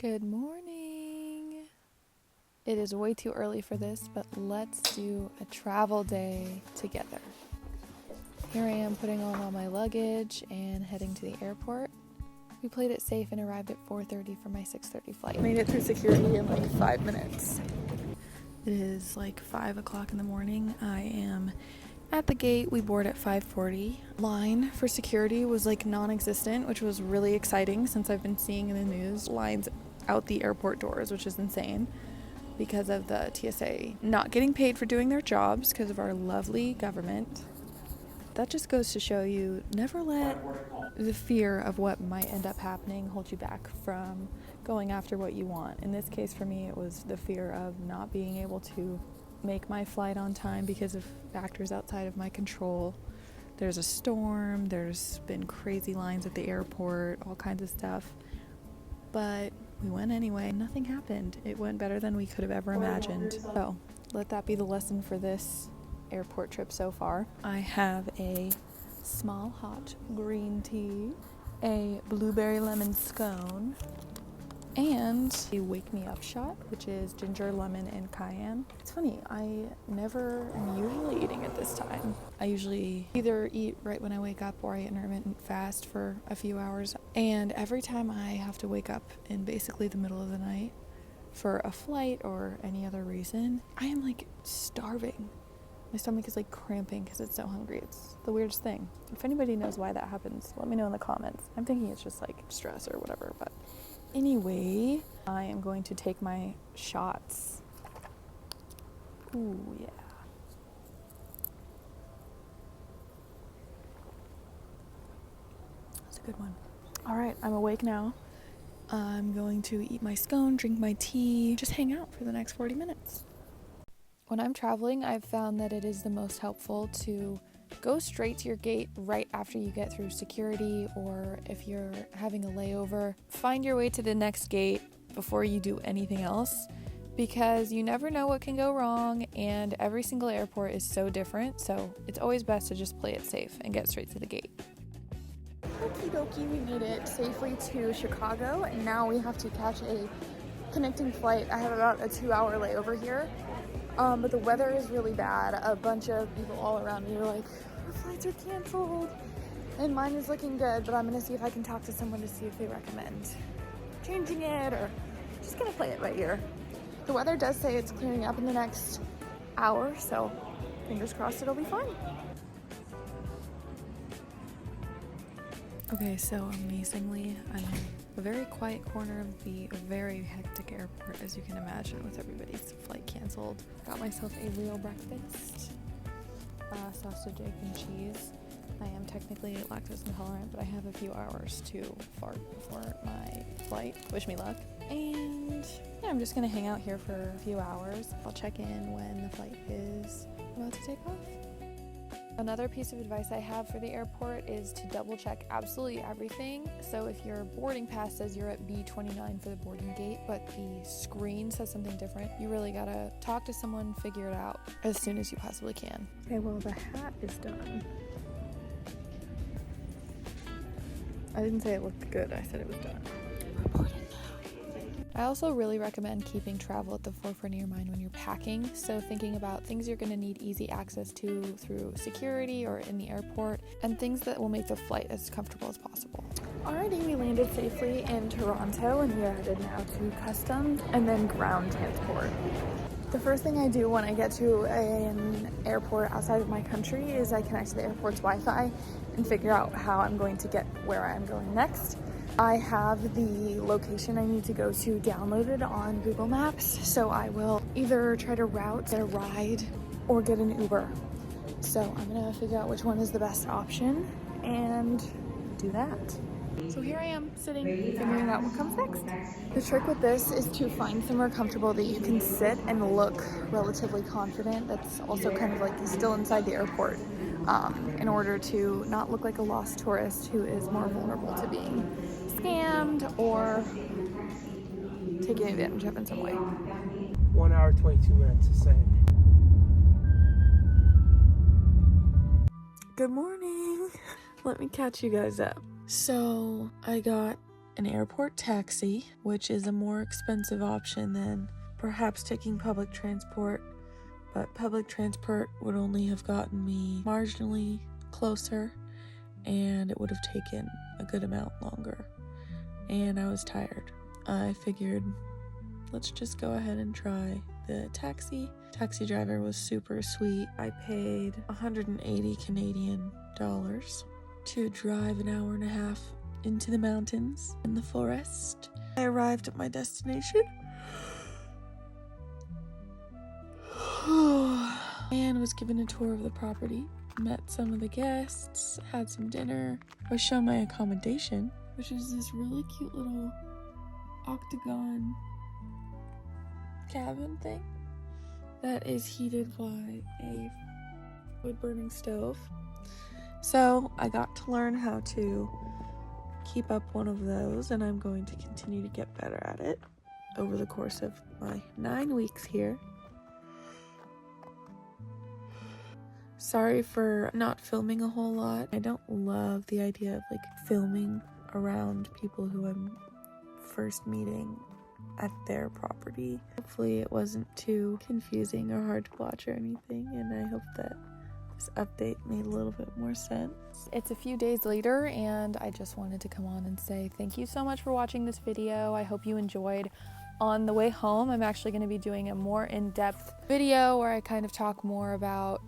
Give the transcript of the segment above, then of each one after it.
Good morning. It is way too early for this, but let's do a travel day together. Here I am putting on all my luggage and heading to the airport. We played it safe and arrived at 4:30 for my 6:30 flight. Made it through security in like 5 minutes. It is like 5 o'clock in the morning. I am at the gate. We board at 5:40. Line for security was like non-existent, which was really exciting since I've been seeing in the news lines out the airport doors, which is insane because of the TSA not getting paid for doing their jobs because of our lovely government. That just goes to show you, never let the fear of what might end up happening hold you back from going after what you want. In this case for me, it was the fear of not being able to make my flight on time because of factors outside of my control. There's a storm, there's been crazy lines at the airport, all kinds of stuff. But we went anyway. Nothing happened. It went better than we could have ever imagined. So let that be the lesson for this airport trip so far. I have a small hot green tea, a blueberry lemon scone, and a wake me up shot, which is ginger, lemon, and cayenne. It's funny, I never am usually eating at this time. I usually either eat right when I wake up or I intermittent fast for a few hours. And every time I have to wake up in basically the middle of the night for a flight or any other reason, I am like starving. My stomach is like cramping because it's so hungry. It's the weirdest thing. If anybody knows why that happens, let me know in the comments. I'm thinking it's just like stress or whatever, but anyway, I am going to take my shots. Ooh, yeah. That's a good one. All right, I'm awake now. I'm going to eat my scone, drink my tea, just hang out for the next 40 minutes. When I'm traveling, I've found that it is the most helpful to go straight to your gate right after you get through security, or if you're having a layover, find your way to the next gate before you do anything else, because you never know what can go wrong and every single airport is so different, so it's always best to just play it safe and get straight to the gate. Okie dokie, we made it safely to Chicago and now we have to catch a connecting flight. I have about a 2-hour layover here. But the weather is really bad. A bunch of people all around me are like, our flights are canceled. And mine is looking good, but I'm gonna see if I can talk to someone to see if they recommend changing it or just gonna play it by ear. The weather does say it's clearing up in the next hour, so fingers crossed it'll be fine. Okay, so amazingly, I'm in a very quiet corner of the very hectic airport, as you can imagine, with everybody's flight canceled. Got myself a real breakfast, sausage, egg, and cheese. I am technically lactose intolerant, but I have a few hours to fart before my flight. Wish me luck. And yeah, I'm just gonna hang out here for a few hours. I'll check in when the flight is about to take off. Another piece of advice I have for the airport is to double check absolutely everything. So if your boarding pass says you're at B29 for the boarding gate, but the screen says something different, you really gotta talk to someone, figure it out as soon as you possibly can. Okay, well the hat is done. I didn't say it looked good, I said it was done. I also really recommend keeping travel at the forefront of your mind when you're packing, so thinking about things you're going to need easy access to through security or in the airport, and things that will make the flight as comfortable as possible. Alrighty, we landed safely in Toronto and we are headed now to customs and then ground transport. The first thing I do when I get to an airport outside of my country is I connect to the airport's Wi-Fi and figure out how I'm going to get where I'm going next. I have the location I need to go to downloaded on Google Maps, so I will either try to get a ride or get an Uber. So I'm gonna figure out which one is the best option and do that. So here I am sitting, figuring out what comes next. The trick with this is to find somewhere comfortable that you can sit and look relatively confident. That's also kind of like still inside the airport, in order to not look like a lost tourist who is more vulnerable to being scammed or taken advantage of in some way. 1 hour, 22 minutes, the same. Good morning. Let me catch you guys up. So I got an airport taxi, which is a more expensive option than perhaps taking public transport, but public transport would only have gotten me marginally closer, and it would have taken a good amount longer. And I was tired. I figured, let's just go ahead and try the taxi. Taxi driver was super sweet. I paid 180 Canadian dollars to drive an hour and a half into the mountains in the forest. I arrived at my destination and was given a tour of the property. Met some of the guests, had some dinner, was shown my accommodation, which is this really cute little octagon cabin thing that is heated by a wood-burning stove. So I got to learn how to keep up one of those, and I'm going to continue to get better at it over the course of my 9 weeks here. Sorry for not filming a whole lot. I don't love the idea of filming around people who I'm first meeting at their property. Hopefully it wasn't too confusing or hard to watch or anything, and I hope that this update made a little bit more sense. It's a few days later, and I just wanted to come on and say thank you so much for watching this video. I hope you enjoyed. On the way home, I'm actually going to be doing a more in-depth video where I kind of talk more about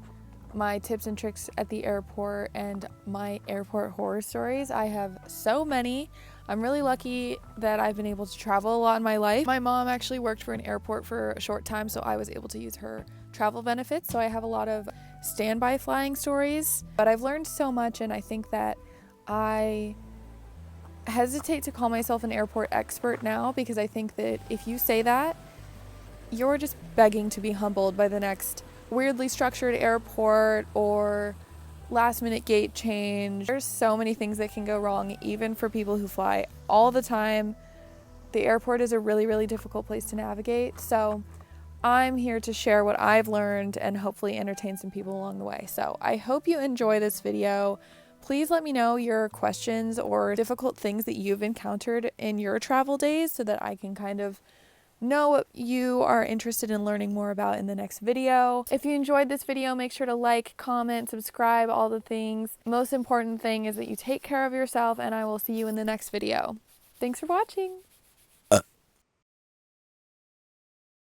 my tips and tricks at the airport and my airport horror stories. I have so many. I'm really lucky that I've been able to travel a lot in my life. My mom actually worked for an airport for a short time, so I was able to use her travel benefits. So I have a lot of standby flying stories, but I've learned so much, and I think that I hesitate to call myself an airport expert now, because I think that if you say that, you're just begging to be humbled by the next weirdly structured airport or last minute gate change. There's so many things that can go wrong, even for people who fly all the time. The airport is a really, really difficult place to navigate. So I'm here to share what I've learned and hopefully entertain some people along the way. So I hope you enjoy this video. Please let me know your questions or difficult things that you've encountered in your travel days so that I can kind of know what you are interested in learning more about in the next video. If you enjoyed this video, make sure to like, comment, subscribe, all the things. Most important thing is that you take care of yourself, and I will see you in the next video. Thanks for watching.